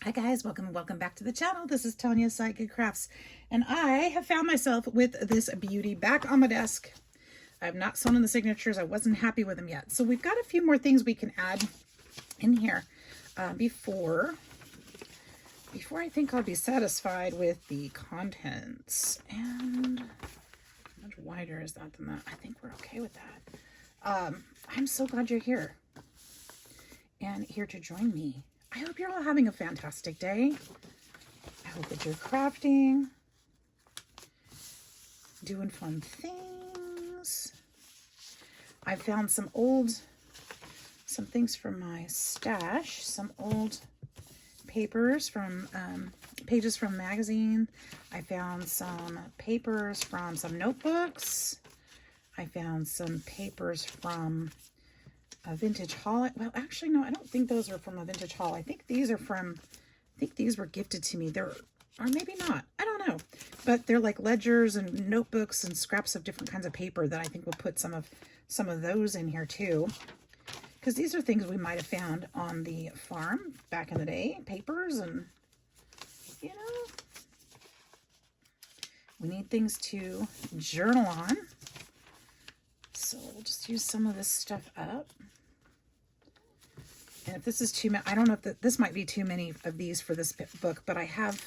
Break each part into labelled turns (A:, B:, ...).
A: Hi guys, welcome back to the channel. This is Tanya Sidegigcrafts, and I have found myself with this beauty back on my desk. I have not sewn in the signatures. I wasn't happy with them yet. So we've got a few more things we can add in here before I think I'll be satisfied with the contents. And how much wider is that than that? I think we're okay with that. I'm so glad you're here and here to join me. I hope you're all having a fantastic day. I hope that you're crafting, doing fun things. I found some things from my stash, some old papers from pages from magazine. I found some papers from some notebooks. I found some papers from a vintage haul. Well, actually, no, I don't think those are from a vintage haul. I think these are from, I think these were gifted to me. Or maybe not. I don't know. But they're like ledgers and notebooks and scraps of different kinds of paper that I think we'll put some of those in here too. Because these are things we might have found on the farm back in the day. Papers and, you know, we need things to journal on. So we'll just use some of this stuff up. And if this is too many, I don't know if this might be too many of these for this book, but I have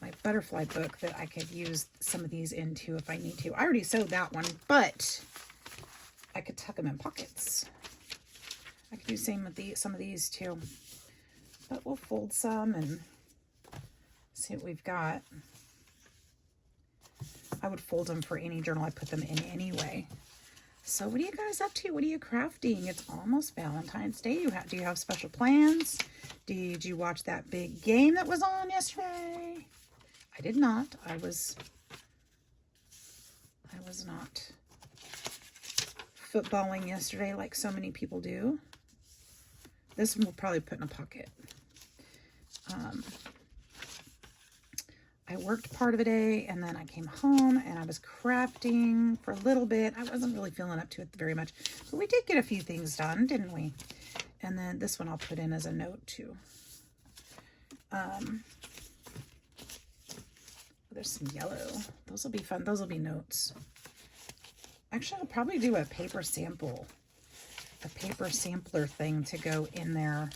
A: my butterfly book that I could use some of these into if I need to. I already sewed that one, but I could tuck them in pockets. I could do some of these too. But we'll fold some and see what we've got. I would fold them for any journal I put them in anyway. So what are you guys up to? What are you crafting? It's almost Valentine's Day. Do you have special plans? Did you watch that big game that was on yesterday? I did not. I was not footballing yesterday like so many people do. This one we'll probably put in a pocket. I worked part of the day and then I came home and I was crafting for a little bit. I wasn't really feeling up to it very much, but we did get a few things done, didn't we? And then this one I'll put in as a note too. There's some yellow. Those will be fun. Those will be notes. Actually, I'll probably do a paper sampler thing to go in there.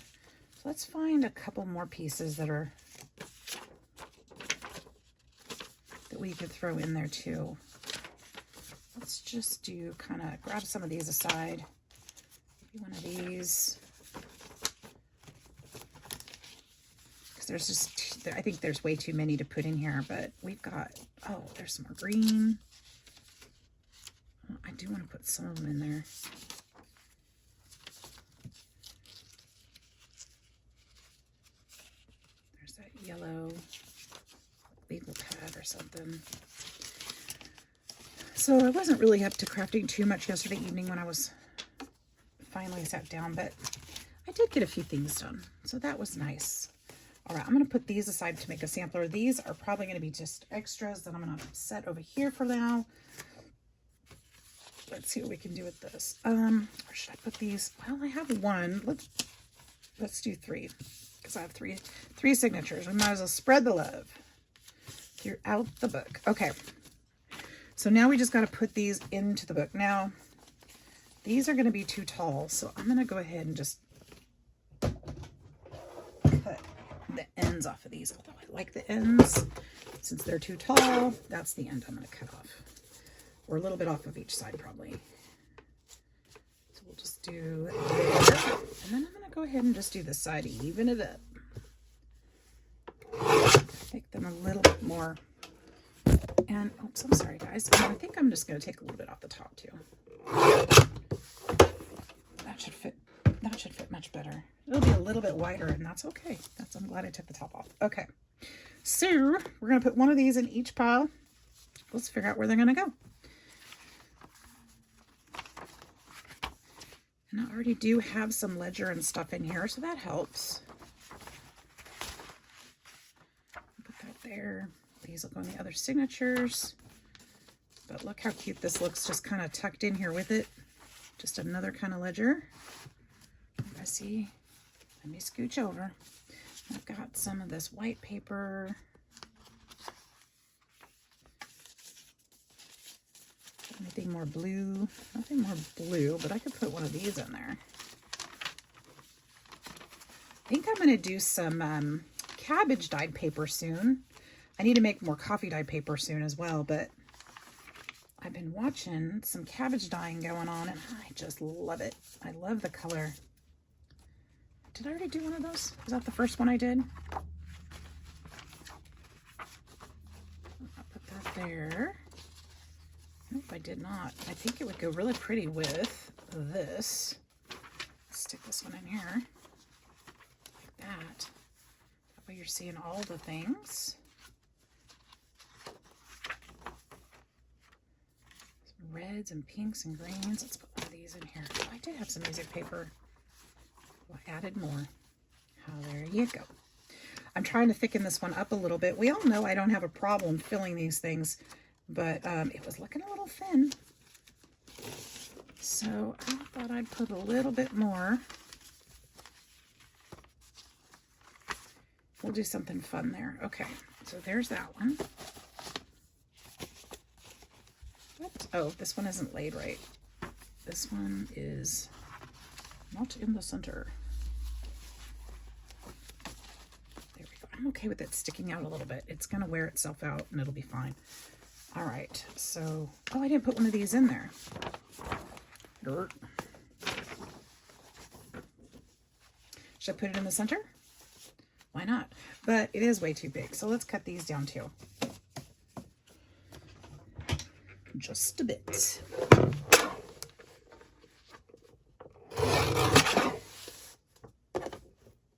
A: So let's find a couple more pieces that we could throw in there too. Let's just grab some of these aside. Maybe one of these. Because there's just, I think there's way too many to put in here, but we've got, oh, there's some more green. I do want to put some of them in there. There's that yellow legal pad or something. So I wasn't really up to crafting too much yesterday evening when I was finally sat down, but I did get a few things done. So that was nice. All right, I'm going to put these aside to make a sampler. These are probably going to be just extras that I'm going to set over here for now. Let's see what we can do with this. Or should I put these? Well, I have one. Let's do three, because I have three signatures. We might as well spread the love throughout the book. Okay, so now we just got to put these into the book. Now these are going to be too tall, so I'm going to go ahead and just cut the ends off of these, although I like the ends. Since they're too tall, that's the end I'm going to cut off, or a little bit off of each side probably. So we'll just do that, and then I'm going to go ahead and just do this side, even it up. Make them a little bit more. And oops, I'm sorry guys. I think I'm just going to take a little bit off the top too. That should fit much better. It'll be a little bit wider, and that's okay. I'm glad I took the top off. Okay, so we're going to put one of these in each pile. Let's figure out where they're going to go. And I already do have some ledger and stuff in here, so that helps. There. These will go in the other signatures. But look how cute this looks, just kind of tucked in here with it. Just another kind of ledger. I see Let me scooch over. I've got some of this white paper. Anything more blue? Nothing more blue, but I could put one of these in there. I think I'm going to do some cabbage dyed paper soon. I need to make more coffee dyed paper soon as well, but I've been watching some cabbage dyeing going on, and I just love it. I love the color. Did I already do one of those? Was that the first one I did? I'll put that there. Nope, I did not. I think it would go really pretty with this. Let's stick this one in here. Like that. That way you're seeing all the things. Some reds and pinks and greens. Let's put one of these in here. Oh, I did have some music paper. Well, I added more. Oh, there you go. I'm trying to thicken this one up a little bit. We all know I don't have a problem filling these things, but it was looking a little thin. So I thought I'd put a little bit more. We'll do something fun there. Okay, so there's that one. What? Oh, this one isn't laid right. This one is not in the center. There we go. I'm okay with it sticking out a little bit. It's going to wear itself out and it'll be fine. All right, so, oh, I didn't put one of these in there. Dirt. Should I put it in the center? Why not? But it is way too big, so let's cut these down too. Just a bit.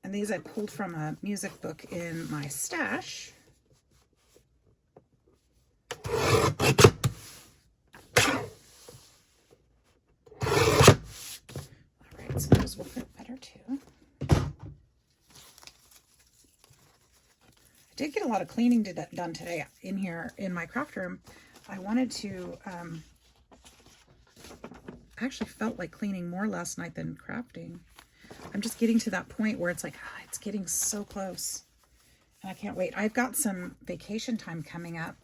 A: And these I pulled from a music book in my stash. Alright, so those will fit better too. I did get a lot of cleaning done today in here in my craft room. I wanted to, I actually felt like cleaning more last night than crafting. I'm just getting to that point where it's like, it's getting so close. And I can't wait. I've got some vacation time coming up.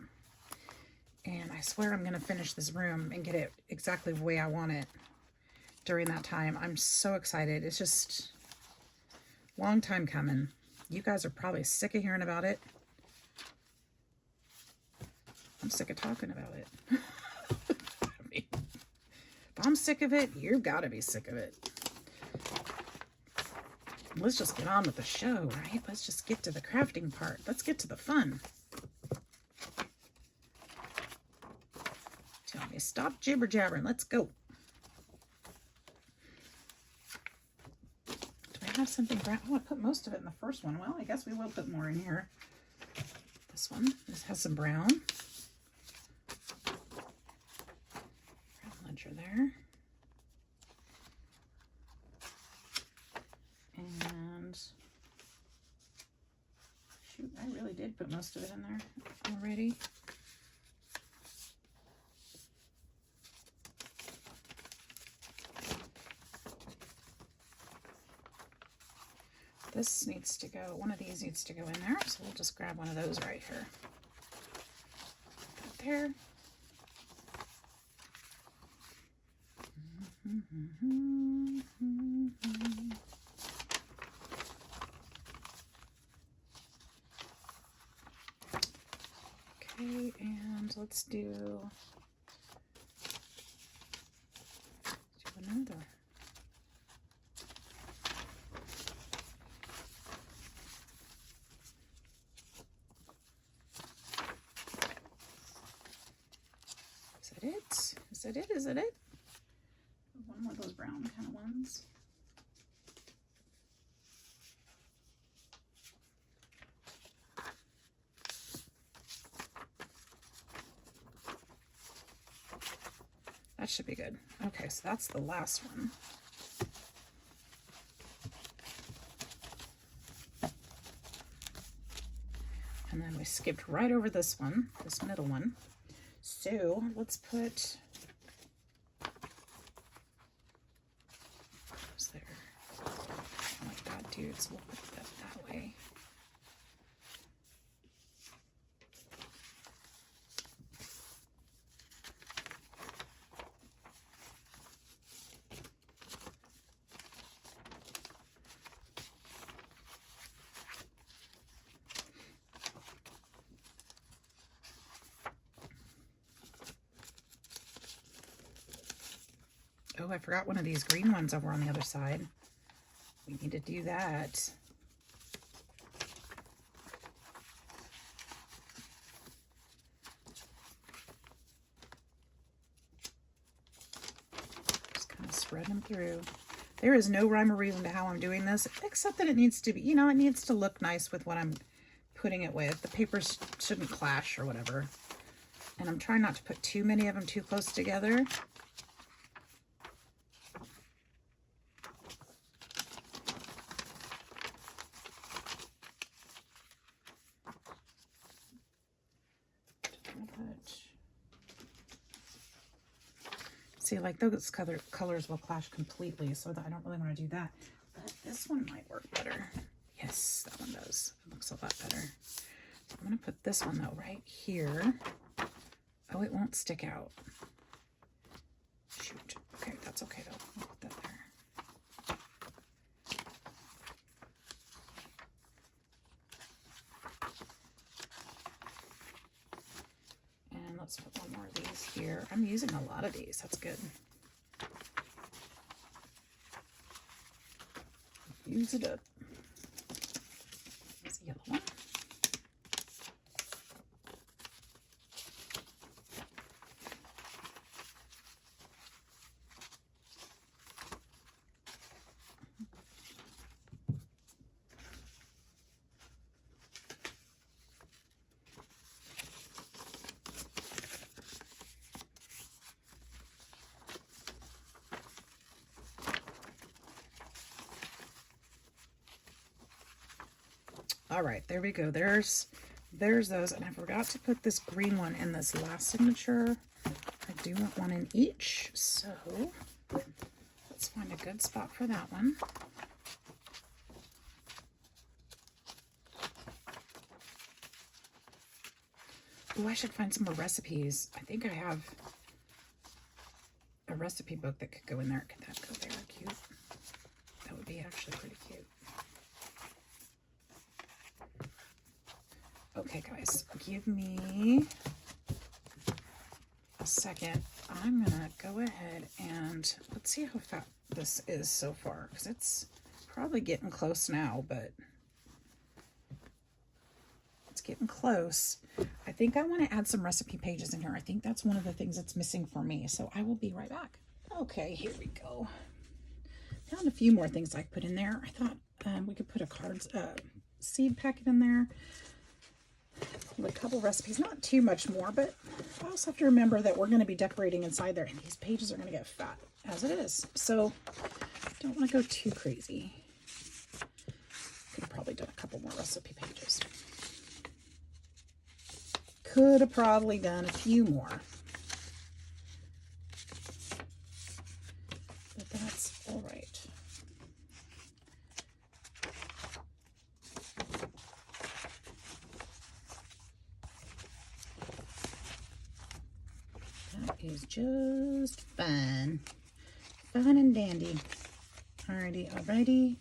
A: And I swear I'm going to finish this room and get it exactly the way I want it during that time. I'm so excited. It's just a long time coming. You guys are probably sick of hearing about it. I'm sick of talking about it. I mean, if I'm sick of it, you've got to be sick of it. Let's just get on with the show, right? Let's just get to the crafting part. Let's get to the fun. Tell me, stop jibber jabbering. Let's go. Do I have something brown? Oh, I put most of it in the first one. Well, I guess we will put more in here. This one, this has some brown. Brown ledger there. And shoot, I really did put most of it in there already. This needs to go, one of these needs to go in there, so we'll just grab one of those right here. Put that there. Okay, and let's do another. Is that it? Is that it? One more of those brown kind of ones. That should be good. Okay, so that's the last one. And then we skipped right over this one, this middle one. So let's put there. Like that too. cute, so we'll put that way. Oh, I forgot one of these green ones over on the other side. We need to do that. Just kind of spread them through. There is no rhyme or reason to how I'm doing this, except that it needs to be, you know, it needs to look nice with what I'm putting it with. The papers shouldn't clash or whatever. And I'm trying not to put too many of them too close together. See, like those colors will clash completely, so that I don't really want to do that. But this one might work better. Yes, that one does. It looks a lot better. I'm going to put this one, though, right here. Oh, it won't stick out. Shoot. Okay, that's okay, though. I'll put that there. And let's put one more of these here. I'm using a lot of these. That's good. Use it up. There's a yellow one. All right, there we go. There's those, and I forgot to put this green one in this last signature. I do want one in each, so let's find a good spot for that one. Oh, I should find some more recipes. I think I have a recipe book that could go in there. Could that go there? Cute. That would be actually pretty cute. Okay, guys, give me a second. I'm gonna go ahead and let's see how fat this is so far, because it's probably getting close now, but it's getting close. I think I want to add some recipe pages in here. I think that's one of the things that's missing for me, so I will be right back. Okay, here we go. Found a few more things I could put in there. I thought we could put a seed packet in there. A couple recipes, not too much more, but I also have to remember that we're going to be decorating inside there, and these pages are going to get fat as it is, so don't want to go too crazy. Could have probably done a couple more recipe pages. Could have probably done a few more, but that's all right. Is just fine. Fine and dandy. Alrighty.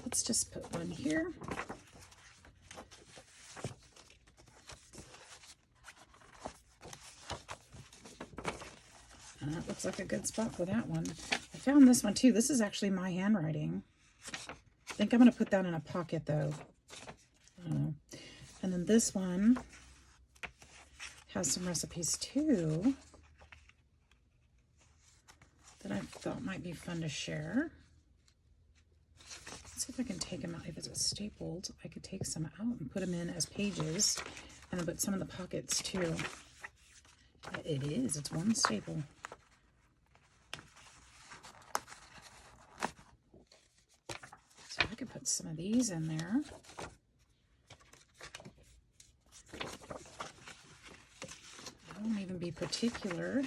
A: Let's just put one here. That looks like a good spot for that one. I found this one too. This is actually my handwriting. I think I'm going to put that in a pocket though. I don't know. And then this one has some recipes too that I thought might be fun to share. Let's see if I can take them out. If it's stapled, I could take some out and put them in as pages, and then put some in the pockets too. It is. It's one staple. So I could put some of these in there. I won't even be particular.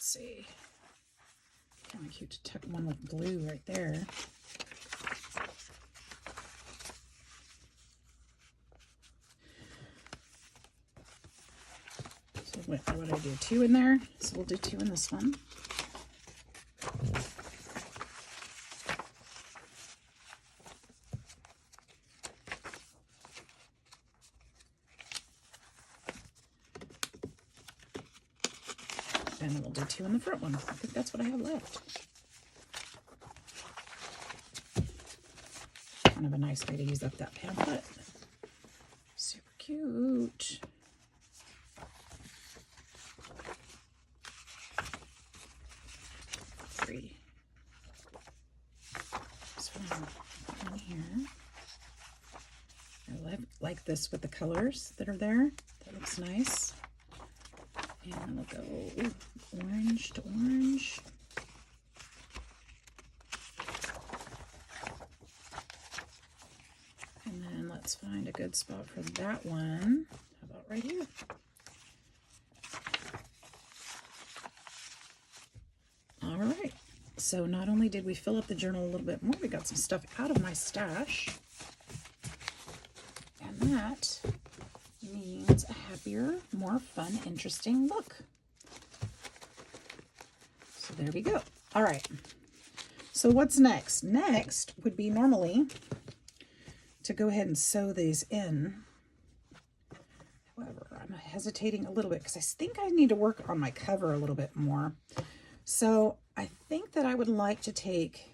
A: see. Kind of cute to tuck one with blue right there. So what would I do? 2 in there? So we'll do 2 in this one. And then we'll do 2 in the front one. I think that's what I have left. Kind of a nice way to use up that pamphlet. Super cute. Three. This one in here. I like this with the colors that are there. That looks nice. And we'll go orange to orange. And then let's find a good spot for that one. How about right here? All right. So not only did we fill up the journal a little bit more, we got some stuff out of my stash. And that means a happier, more fun, interesting look. So there we go. All right. So what's next? Next would be normally to go ahead and sew these in. However, I'm hesitating a little bit because I think I need to work on my cover a little bit more. So I think that I would like to take,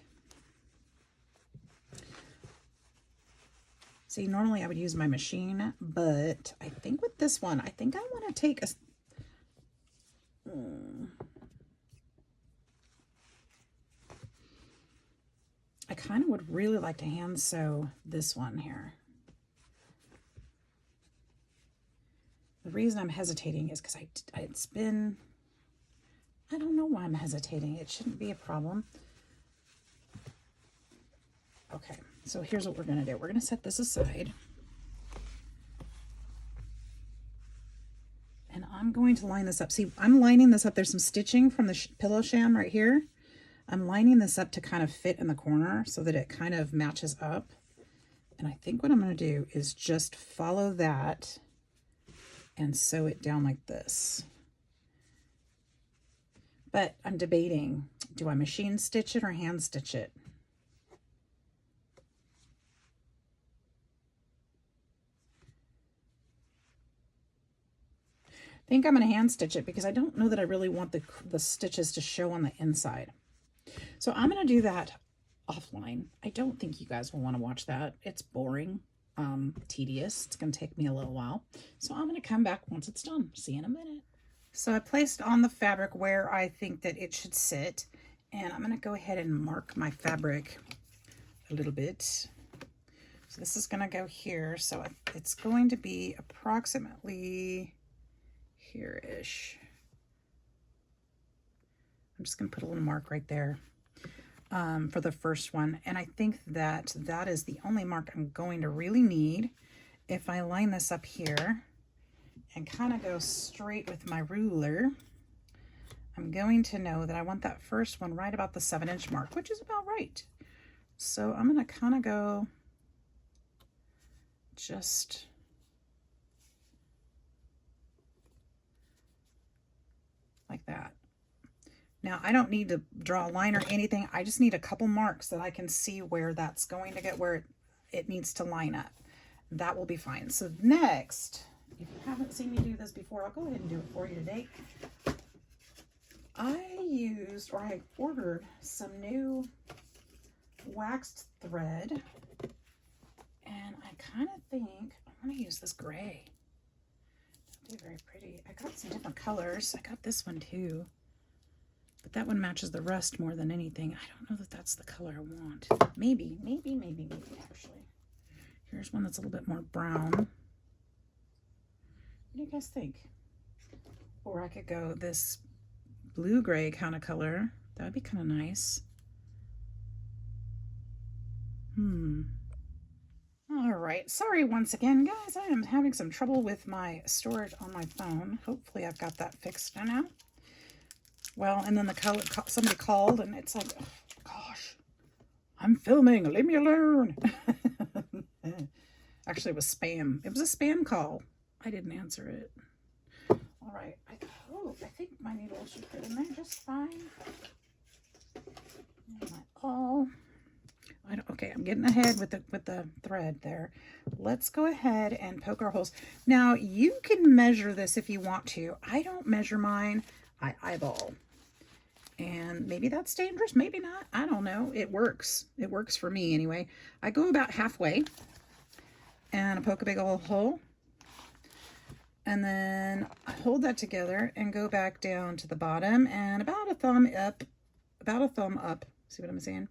A: see, normally I would use my machine, but I think with this one, I think I want to take a, I kind of would really like to hand sew this one here. The reason I'm hesitating is because it's been, I don't know why I'm hesitating. It shouldn't be a problem. Okay, so here's what we're going to do. We're going to set this aside. And I'm going to line this up. See, I'm lining this up. There's some stitching from the pillow sham right here. I'm lining this up to kind of fit in the corner so that it kind of matches up. And I think what I'm going to do is just follow that and sew it down like this. But I'm debating, do I machine stitch it or hand stitch it? I think I'm going to hand stitch it because I don't know that I really want the stitches to show on the inside. So I'm going to do that offline. I don't think you guys will want to watch that. It's boring, tedious. It's going to take me a little while. So I'm going to come back once it's done. See you in a minute. So I placed on the fabric where I think that it should sit. And I'm going to go ahead and mark my fabric a little bit. So this is going to go here. So it's going to be approximately here-ish. I'm just going to put a little mark right there for the first one. And I think that that is the only mark I'm going to really need. If I line this up here and kind of go straight with my ruler, I'm going to know that I want that first one right about the 7-inch mark, which is about right. So I'm going to kind of go just like that. Now, I don't need to draw a line or anything. I just need a couple marks that I can see where that's going to get, where it needs to line up. That will be fine. So next, if you haven't seen me do this before, I'll go ahead and do it for you today. I ordered some new waxed thread, and I kind of think I want to use this gray. That'll be very pretty. I got some different colors. I got this one too. But that one matches the rust more than anything. I don't know that that's the color I want. Maybe, actually. Here's one that's a little bit more brown. What do you guys think? Or I could go this blue-gray kind of color. That would be kind of nice. All right. Sorry once again, guys. I am having some trouble with my storage on my phone. Hopefully I've got that fixed now. Well, and then somebody called, and it's like, oh, gosh, I'm filming, leave me alone. Actually, it was spam. It was a spam call. I didn't answer it. All right. I think my needle should fit in there just fine. Okay, I'm getting ahead with the thread there. Let's go ahead and poke our holes. Now, you can measure this if you want to. I don't measure mine. I eyeball. And maybe that's dangerous, maybe not. I don't know. It works. It works for me anyway. I go about halfway and I poke a big old hole. And then I hold that together and go back down to the bottom and about a thumb up. See what I'm saying?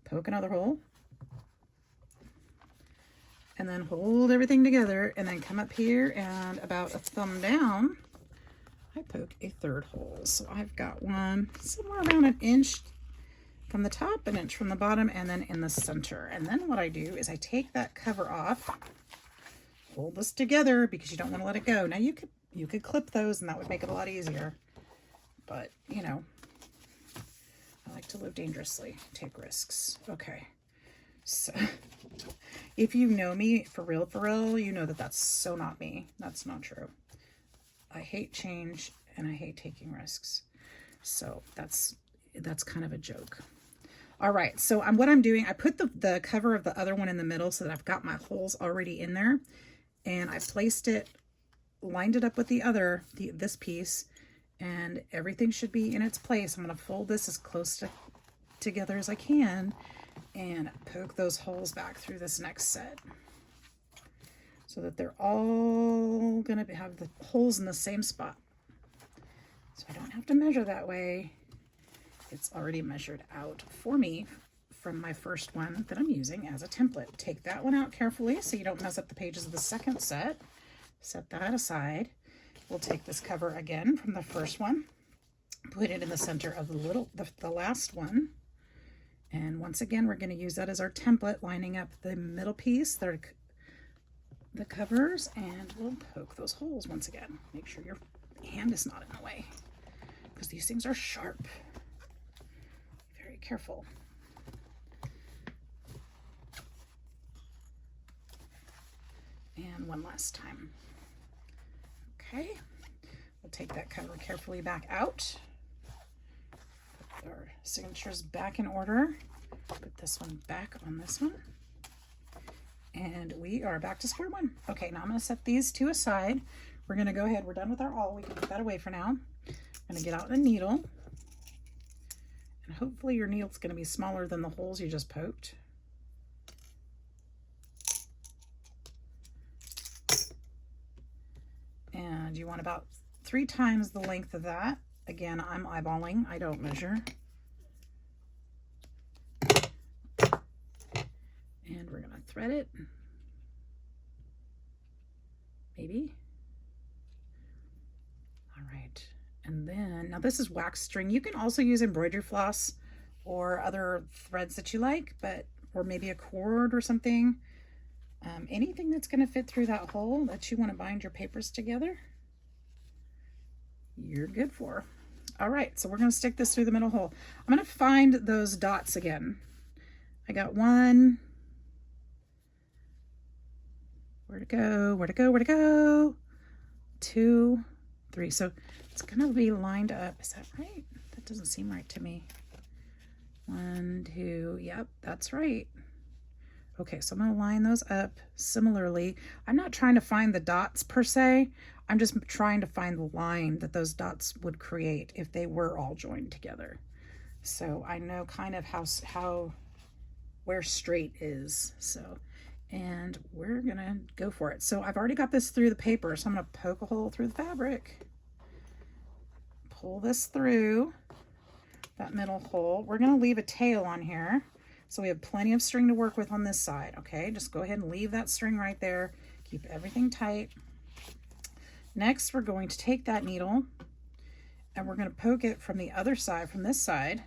A: Poke another hole. And then hold everything together and then come up here and about a thumb down, I poke a third hole. So I've got one somewhere around an inch from the top, an inch from the bottom, and then in the center. And then what I do is I take that cover off, hold this together because you don't want to let it go. Now you could clip those and that would make it a lot easier. But, you know, I like to live dangerously, take risks. Okay. So if you know me for real, you know that that's so not me. That's not true. I hate change and I hate taking risks. So that's kind of a joke. All right. So what I'm doing, I put the cover of the other one in the middle so that I've got my holes already in there, and I placed it, lined it up with this piece, and everything should be in its place. I'm going to fold this as close together as I can and poke those holes back through this next set so that they're all going to have the holes in the same spot. So I don't have to measure that way. It's already measured out for me from my first one that I'm using as a template. Take that one out carefully so you don't mess up the pages of the second set. Set that aside. We'll take this cover again from the first one, put it in the center of the last one. And once again, we're going to use that as our template, lining up the middle piece, the covers, and we'll poke those holes once again. Make sure your hand is not in the way because these things are sharp. Very careful. And one last time. Okay, we'll take that cover carefully back out. Put our signatures back in order. Put this one back on this one. And we are back to square one. Okay, now I'm going to set these two aside. We're going to go ahead. We're done with our awl. We can put that away for now. I'm going to get out a needle. And hopefully your needle's going to be smaller than the holes you just poked. And you want about 3 times the length of that. Again, I'm eyeballing. I don't measure. And we're going to thread it. Maybe. All right. And then, now this is wax string. You can also use embroidery floss or other threads that you like, or maybe a cord or something. Anything that's going to fit through that hole that you want to bind your papers together, you're good for. All right, so we're going to stick this through the middle hole. I'm going to find those dots again. I got one. Where to go? Where to go? Where to go? 2, 3. So it's going to be lined up. Is that right? That doesn't seem right to me. 1, 2. Yep, that's right. Okay, so I'm going to line those up similarly. I'm not trying to find the dots per se. I'm just trying to find the line that those dots would create if they were all joined together. So I know kind of where straight is. So, and we're going to go for it. So I've already got this through the paper, so I'm going to poke a hole through the fabric. Pull this through that middle hole. We're going to leave a tail on here. So we have plenty of string to work with on this side, okay? Just go ahead and leave that string right there. Keep everything tight. Next, we're going to take that needle and we're going to poke it from the other side, from this side.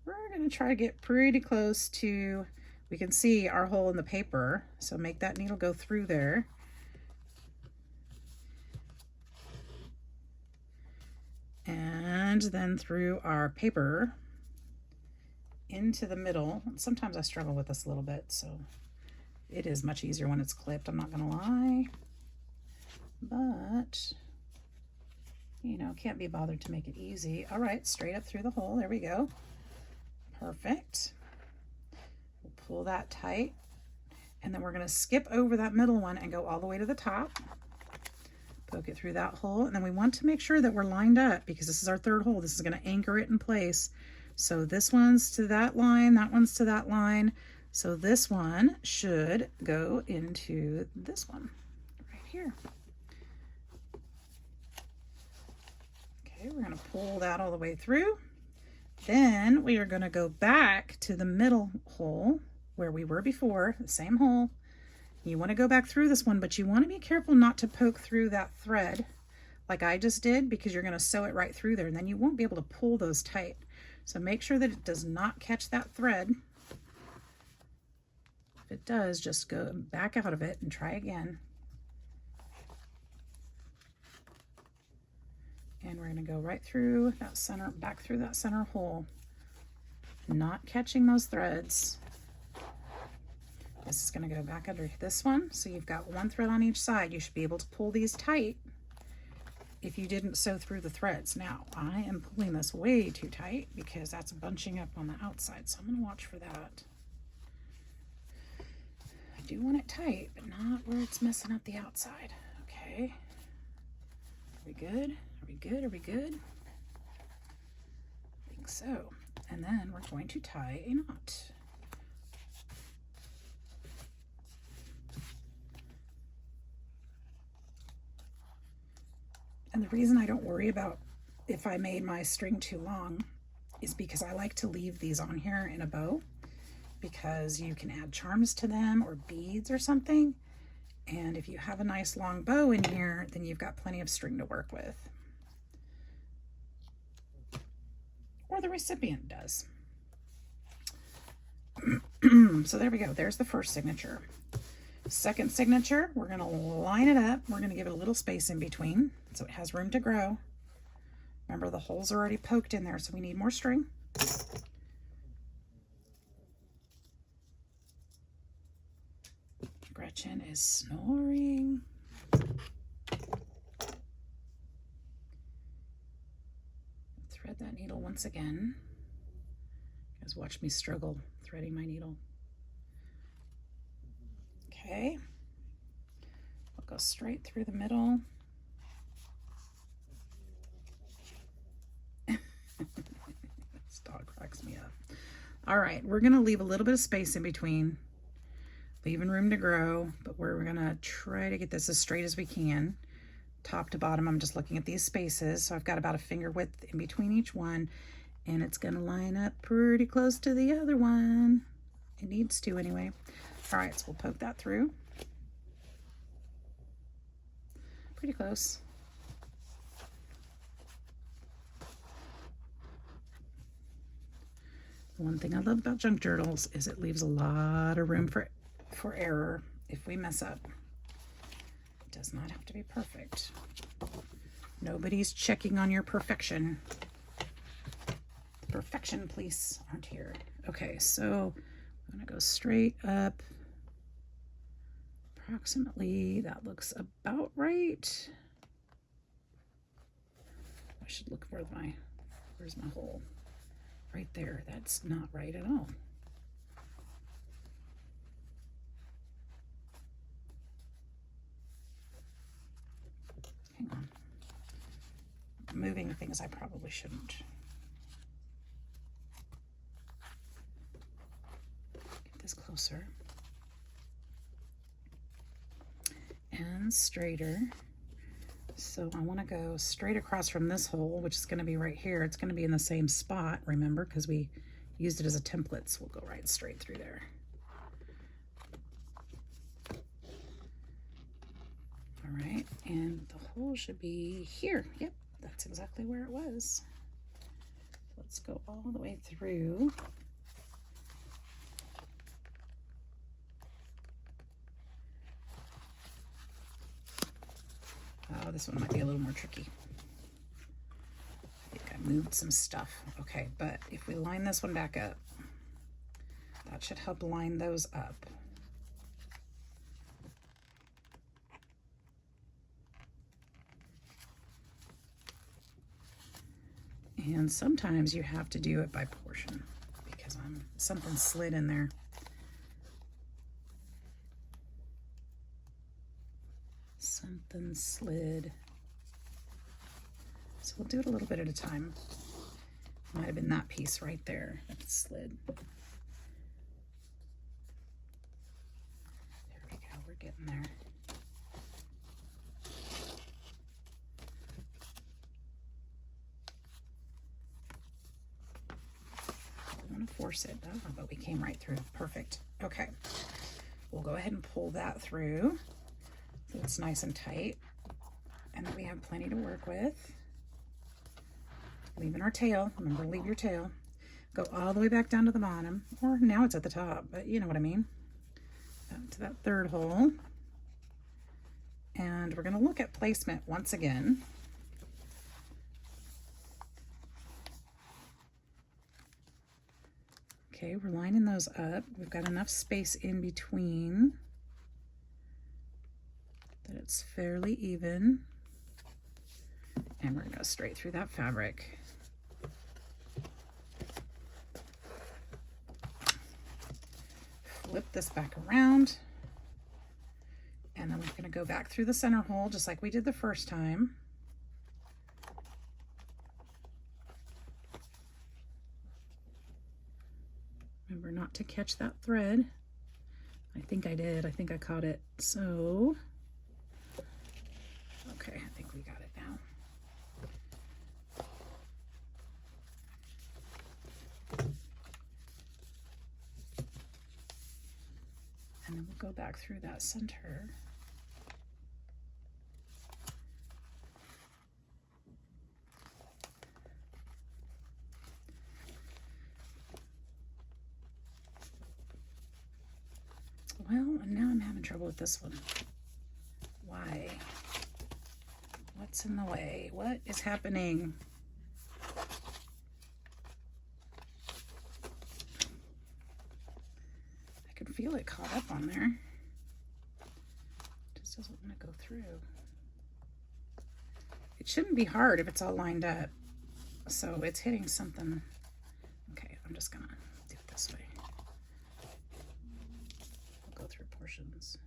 A: We're going to try to get pretty close to, we can see our hole in the paper. So make that needle go through there. And and then through our paper into the middle. Sometimes I struggle with this a little bit, so it is much easier when it's clipped, I'm not gonna lie. But, you know, can't be bothered to make it easy. All right, straight up through the hole, there we go. Perfect. We'll pull that tight, and then we're gonna skip over that middle one and go all the way to the top. Poke it through that hole, and then we want to make sure that we're lined up because this is our third hole. This is gonna anchor it in place. So this one's to that line, that one's to that line. So this one should go into this one right here. Okay, we're gonna pull that all the way through. Then we are gonna go back to the middle hole where we were before, the same hole. You wanna go back through this one, but you wanna be careful not to poke through that thread like I just did, because you're gonna sew it right through there and then you won't be able to pull those tight. So make sure that it does not catch that thread. If it does, just go back out of it and try again. And we're gonna go right through that center, back through that center hole, not catching those threads. This is gonna go back under this one. So you've got one thread on each side. You should be able to pull these tight if you didn't sew through the threads. Now, I am pulling this way too tight because that's bunching up on the outside, so I'm gonna watch for that. I do want it tight, but not where it's messing up the outside. Okay, are we good? Are we good? Are we good? I think so. And then we're going to tie a knot. And the reason I don't worry about if I made my string too long is because I like to leave these on here in a bow, because you can add charms to them or beads or something. And if you have a nice long bow in here, then you've got plenty of string to work with. Or the recipient does. So there we go. There's the first signature. Second signature, we're going to line it up. We're going to give it a little space in between so it has room to grow. Remember, the holes are already poked in there, so we need more string. Gretchen is snoring. Thread that needle once again. You guys watch me struggle threading my needle. Okay, we'll go straight through the middle. This dog cracks me up. All right, we're gonna leave a little bit of space in between, leaving room to grow, but we're gonna try to get this as straight as we can. Top to bottom, I'm just looking at these spaces, so I've got about a finger width in between each one, and it's gonna line up pretty close to the other one. It needs to anyway. All right, so we'll poke that through. Pretty close. One thing I love about junk journals is it leaves a lot of room for error if we mess up. It does not have to be perfect. Nobody's checking on your perfection. The perfection police aren't here. Okay, so I'm gonna go straight up. Approximately, that looks about right. I should look for where's my hole? Right there. That's not right at all. Hang on. I'm moving things I probably shouldn't. Get this closer. And straighter. So I want to go straight across from this hole, which is going to be right here. It's going to be in the same spot, remember, because we used it as a template. So we'll go right straight through there. All right, and the hole should be here. Yep, that's exactly where it was. Let's go all the way through. Oh, this one might be a little more tricky. I think I moved some stuff. Okay, but if we line this one back up, that should help line those up. And sometimes you have to do it by portion because something slid in there. Something slid. So we'll do it a little bit at a time. Might have been that piece right there that slid. There we go, we're getting there. I want to force it, but we came right through. Perfect. Okay, we'll go ahead and pull that through so it's nice and tight, and then we have plenty to work with. Leaving our tail. Remember, leave your tail. Go all the way back down to the bottom, or now it's at the top, but you know what I mean. Up to that third hole. And we're going to look at placement once again. Okay, we're lining those up. We've got enough space in between that it's fairly even. And we're going to go straight through that fabric. Flip this back around. And then we're going to go back through the center hole just like we did the first time. Remember not to catch that thread. I think I did. I think I caught it. So, okay, I think we got it now. And then we'll go back through that center. Well, and now I'm having trouble with this one. Why? What's in the way? What is happening? I can feel it caught up on there. It just doesn't want to go through. It shouldn't be hard if it's all lined up. So it's hitting something. Okay, I'm just gonna do it this way. Go through portions.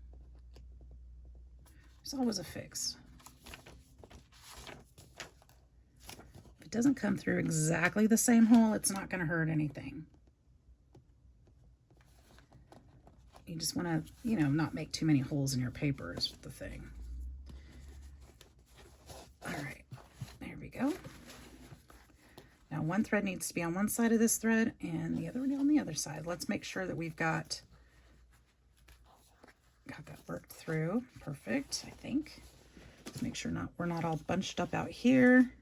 A: There's always a fix. If it doesn't come through exactly the same hole, it's not going to hurt anything. You just want to, you know, not make too many holes in your paper is the thing. All right, there we go. Now one thread needs to be on one side of this thread and the other one on the other side. Let's make sure that we've got that worked through. Perfect, I think. Let's make sure we're not all bunched up out here.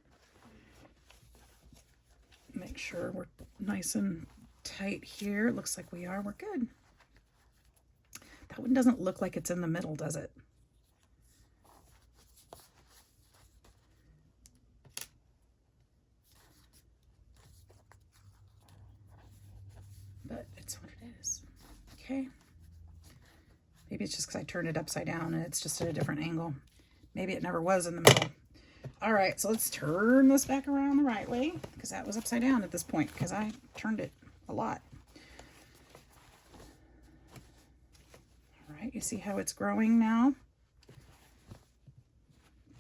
A: Make sure we're nice and tight here. It looks like we are. We're good. That one doesn't look like it's in the middle, does it? But it's what it is. Okay. Maybe it's just because I turned it upside down and it's just at a different angle. Maybe it never was in the middle. All right, so let's turn this back around the right way because that was upside down at this point because I turned it a lot. All right, you see how it's growing now?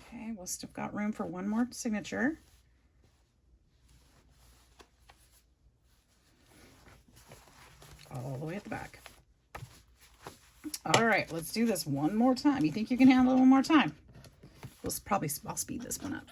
A: Okay, we'll still got room for one more signature. All the way at the back. All right, let's do this one more time. You think you can handle it one more time? I'll speed this one up.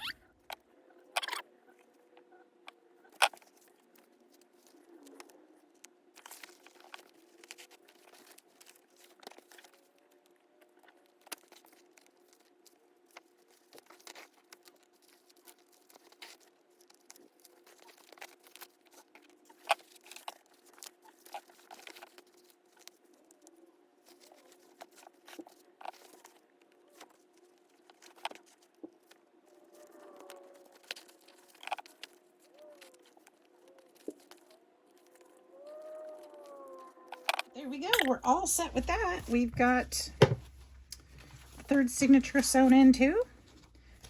A: There we go. We're all set with that. We've got a third signature sewn in too.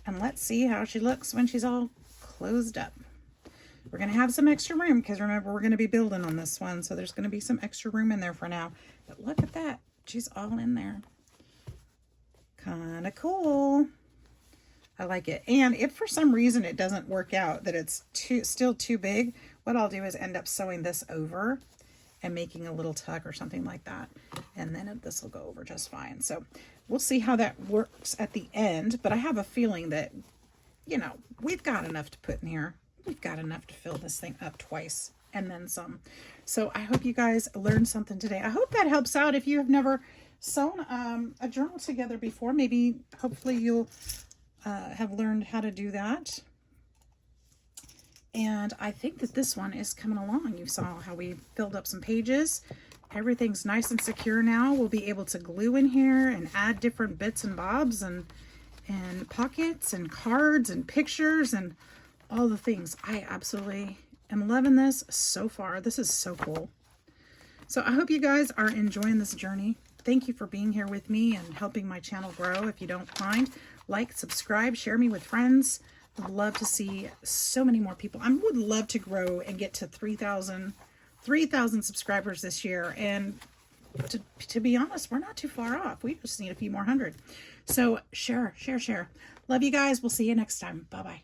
A: And let's see how she looks when she's all closed up. We're going to have some extra room because remember, we're going to be building on this one. So there's going to be some extra room in there for now. But look at that. She's all in there. Kind of cool. I like it. And if for some reason it doesn't work out, that it's still too big, what I'll do is end up sewing this over and making a little tuck or something like that. And then this will go over just fine. So we'll see how that works at the end. But I have a feeling that, you know, we've got enough to put in here. We've got enough to fill this thing up twice and then some. So I hope you guys learned something today. I hope that helps out. If you have never sewn a journal together before, maybe hopefully you'll have learned how to do that. And I think that this one is coming along. You saw how we filled up some pages. Everything's nice and secure now. We'll be able to glue in here and add different bits and bobs and pockets and cards and pictures and all the things. I absolutely am loving this so far. This is so cool. So I hope you guys are enjoying this journey. Thank you for being here with me and helping my channel grow. If you don't mind, like, subscribe, share me with friends. I'd love to see so many more people. I would love to grow and get to 3,000 subscribers this year. And to be honest, we're not too far off. We just need a few more hundred. So share. Love you guys. We'll see you next time. Bye-bye.